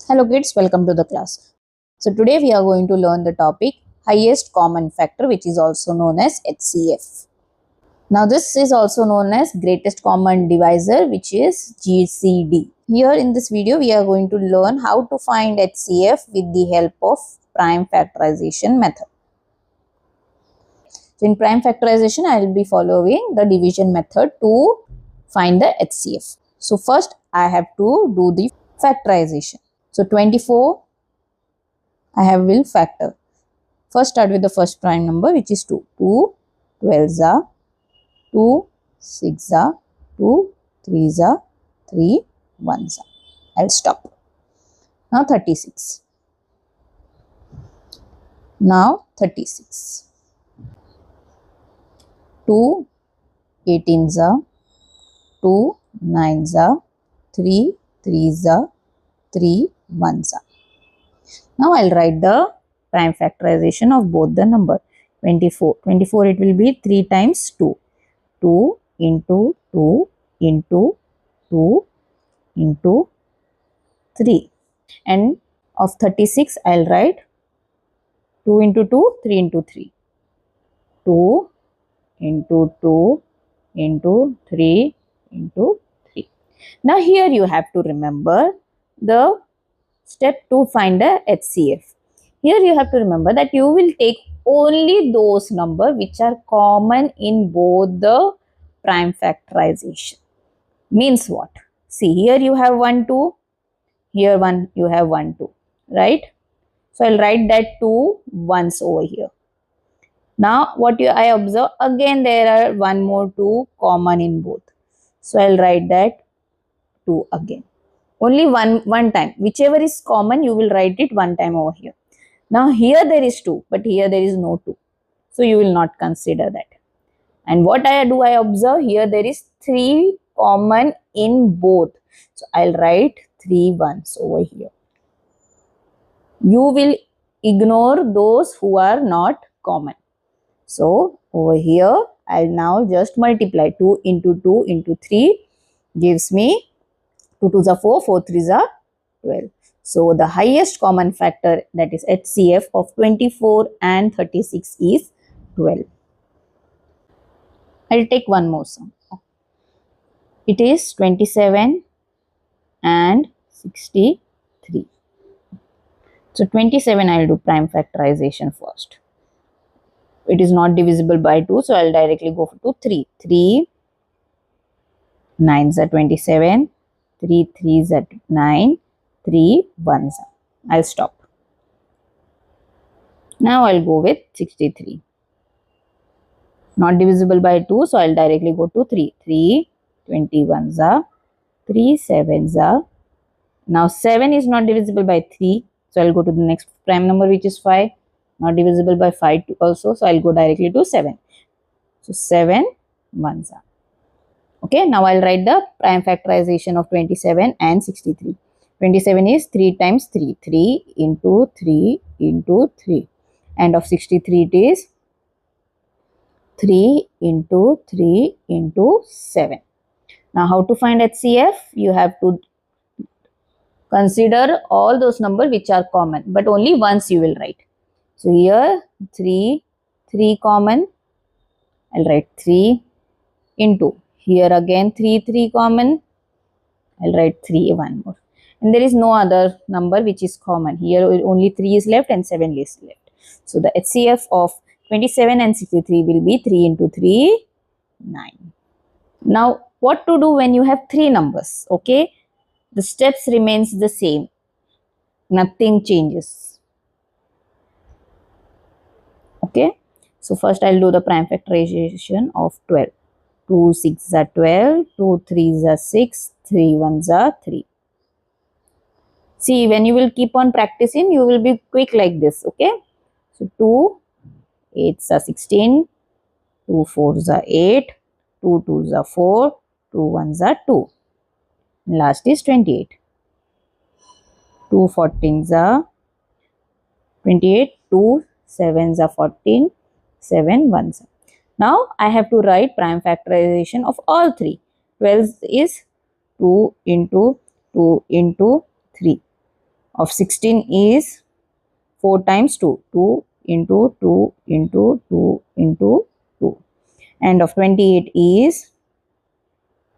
Hello kids, welcome to the class. So today we are going to learn the topic highest common factor, which is also known as HCF. Now this is also known as greatest common divisor, which is GCD. Here in this video we are going to learn how to find HCF with the help of prime factorization method. So in prime factorization I will be following the division method to find the HCF. So first I have to do the factorization. So 24 I will factor. First start with the first prime number, which is 2. 2 12s are 2 6s are 2 3s are 3 1s are. I'll stop. Now 36. Now 36. 2 18s are 2 9s are 3 3s are 3 1s are. Now I'll write the prime factorization of both the number. 24. 24 it will be 3 times 2. 2 into 2 into 2 into 3. And of 36 I'll write 2 into 2, 3 into 3. 2 into 2 into 3 into 3. Now here you have to remember the step to find the HCF. Here you have to remember that you will take only those numbers which are common in both the prime factorization. Means what? See, here you have 1, 2. Here you have 1, 2. Right? So I'll write that 2 once over here. Now what I observe, again there are 1 more 2 common in both. So I'll write that 2 again. Only one time. Whichever is common, you will write it one time over here. Now here there is 2, but here there is no 2. So you will not consider that. And what I do, I observe here there is 3 common in both. So I'll write 3 ones over here. You will ignore those who are not common. So over here, I'll now just multiply 2 into 2 into 3 gives me 2 2s are 4, 4 3s are 12. So the highest common factor, that is HCF of 24 and 36 is 12. I'll take one more sum. It is 27 and 63. So 27 I'll do prime factorization first. It is not divisible by 2, so I'll directly go to 3. 3 9s are 27. 3 3s are 9. 3 1s are. I'll stop. Now I'll go with 63. Not divisible by 2, so I'll directly go to 3. 3 21s are. 3 7s are. Now 7 is not divisible by 3, so I'll go to the next prime number, which is 5. Not divisible by 5 also, so I'll go directly to 7. So 7 1s are. Okay, now I'll write the prime factorization of 27 and 63. 27 is 3 times 3. 3 into 3 into 3. And of 63 it is 3 into 3 into 7. Now how to find HCF? You have to consider all those numbers which are common, but only once you will write. So here 3 common. I'll write 3 into. Here again 3 common. I'll write 3 one more. And there is no other number which is common. Here only 3 is left and 7 is left. So the HCF of 27 and 63 will be 3 into 3, 9. Now what to do when you have 3 numbers? Okay, the steps remains the same. Nothing changes. Okay, so first I'll do the prime factorization of 12. 2 6s are 12, 2 3s are 6, 3 1s are 3. See, when you will keep on practicing, you will be quick like this, okay? So 2 8s are 16, 2 4s are 8, 2 2s are 4, 2 1s are 2. Last is 28. 2 14s are 28, 2 7s are 14, 7 1s are. Now I have to write prime factorization of all 3. 12 is 2 into 2 into 3. of 16 is 4 times 2. 2 into 2 into 2 into 2. And of 28 is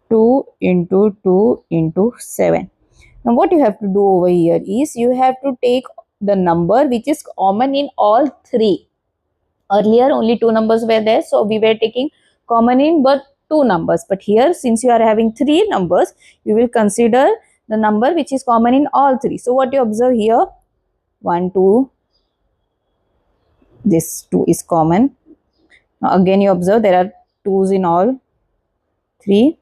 2 into 2 into 7. Now what you have to do over here is you have to take the number which is common in all three. Earlier only two numbers were there, so we were taking common in but two numbers. But here, since you are having three numbers, you will consider the number which is common in all three. So what you observe here, 1, 2, this 2 is common. Now again you observe there are 2's in all three.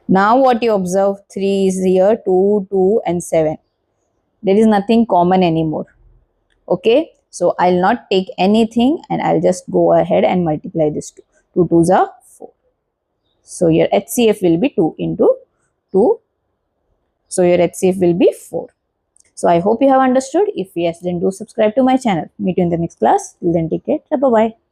Now what you observe, 3 is here, 2, 2 and 7. There is nothing common anymore. Okay, so I'll not take anything and I'll just go ahead and multiply this 2. 2 2s are 4. So your HCF will be 2 into 2. So your HCF will be 4. So I hope you have understood. If yes, then do subscribe to my channel. Meet you in the next class. Till then, take care. Bye bye.